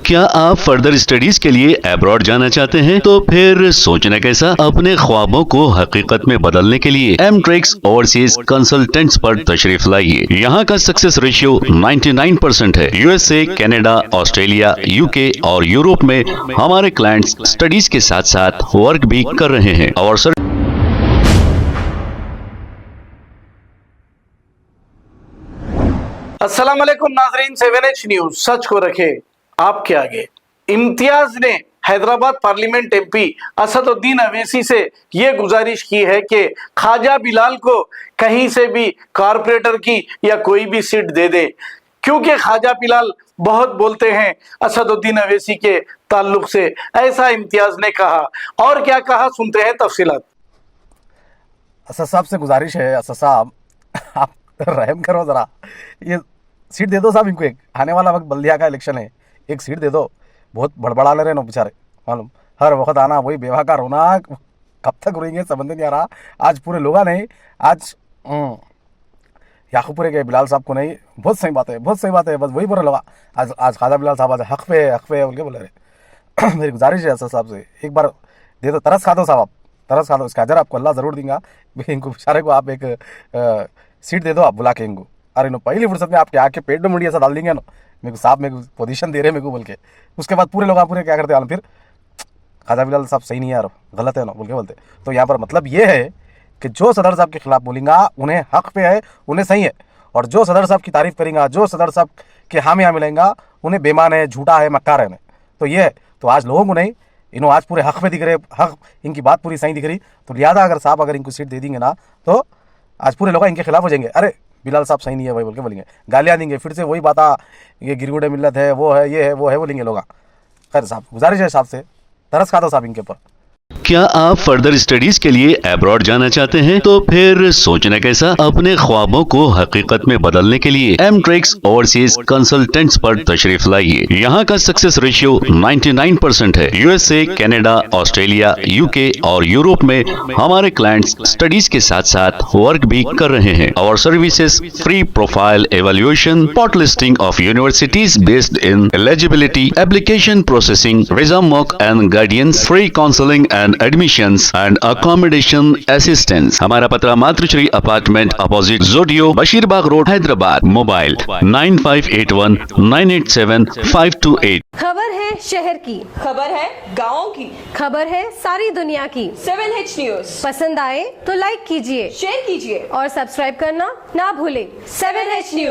क्या आप further studies के लिए अब्रॉड जाना चाहते हैं? तो फिर सोचना कैसा, अपने ख्वाबों को हकीकत में बदलने के लिए एमट्रिक्स ओवरसीज कंसल्टेंट्स पर तशरीफ लाइए। यहाँ का सक्सेस रेशियो 99% है। यूएसए, कनाडा, ऑस्ट्रेलिया, यूके और यूरोप में हमारे क्लाइंट्स स्टडीज के साथ साथ वर्क भी कर रहे हैं और अस्सलाम वालेकुम नाजरीन, 7H न्यूज सच को रखे आपके आगे। इम्तियाज ने हैदराबाद पार्लियामेंट एमपी असदुद्दीन अवैसी से यह गुजारिश की है कि ख्वाजा बिलाल को कहीं से भी कारपोरेटर की या कोई भी सीट दे दे, क्योंकि ख्वाजा बिलाल बहुत बोलते हैं असदुद्दीन अवैसी के ताल्लुक से। ऐसा इम्तियाज ने कहा। और क्या कहा, सुनते हैं तफसीलात। असद साहब से गुजारिश है, असद साहब आप रहम करो जरा, ये सीट दे दो साहब इनको। एक आने वाला वक्त बल्दिया का इलेक्शन है, एक सीट दे दो। बहुत बड़बड़ा ले रहे ना बेचारे, मालूम हर वक्त आना वही बेवा का रोना, कब तक रोएंगे समझ नहीं आ रहा। आज पूरे लोग नहीं, आज याकूपुरे के बिलाल साहब को नहीं, बहुत सही बात है, बहुत सही बात है, बस वही बोल रहा आज ख्वाजा बिलाल साहब आज हक पे बोल के बोले रहे। मेरी गुजारिश है असद साहब से, एक बार दे दो, तरस खा दो साहब, आप तरस खा दो, इसका अजर आपको अल्लाह ज़रूर देगा। इनको बेचारे को आप एक सीट दे दो, आप बुला के इनको। अरे नो पहली फुर्सत में आपके आके पेट में मुड़ी ऐसा डाल देंगे ना, मेरे को साहब मेरे को पोजीशन दे रहे मेरे को बोल के, उसके बाद पूरे लोग पूरे क्या करते हैं फिर ख्वाजा बिलाल साहब सही नहीं है यार, गलत है ना बोल के बोलते। तो यहाँ पर मतलब ये है कि जो सदर साहब के खिलाफ बोलेंगा उन्हें हक पे है, उन्हें सही है, और जो सदर साहब की तारीफ करेंगे, जो सदर साहब के हामिया मिलेंगा, उन्हें बेमान है, झूठा है, मक्कार है। तो ये है, तो आज लोगों को नहीं, इन्हों आज पूरे हक पे दिख रहे, हक इनकी बात पूरी सही दिख रही। तो लिहाजा अगर साहब अगर इनको सीट दे देंगे ना, तो आज पूरे लोग इनके खिलाफ हो जाएंगे। अरे बिलाल साहब सही नहीं है भाई बोल के बोलेंगे, गालियाँ देंगे, फिर से वही बात, ये गिरगुड़े मिल्लत है, वो है, ये है, वो है बोलेंगे लोग। खैर साहब गुजारिश है साहब से, तरस खा दो साहब इनके ऊपर। क्या आप फर्दर स्टडीज के लिए अब्रॉड जाना चाहते हैं? तो फिर सोचना कैसा, अपने ख्वाबों को हकीकत में बदलने के लिए एमट्रिक्स ओवरसीज कंसल्टेंट्स पर तशरीफ लाइए। यहाँ का सक्सेस रेशियो 99% है। यूएसए, कनाडा, ऑस्ट्रेलिया, यूके और यूरोप में हमारे क्लाइंट्स स्टडीज के साथ साथ वर्क भी कर रहे हैं और services free profile evaluation, spot listing of universities based in eligibility, application processing, visa mock and guidance, free counselling and admissions and accommodation assistance। हमारा पता मातृश्री अपार्टमेंट अपोजिट जोडियो, बशीरबाग रोड, हैदराबाद। मोबाइल 9581987528। खबर है शहर की, खबर है गाँव की, खबर है सारी दुनिया की। 7H न्यूज पसंद आए तो लाइक कीजिए, शेयर कीजिए और सब्सक्राइब करना ना भूले। 7H news.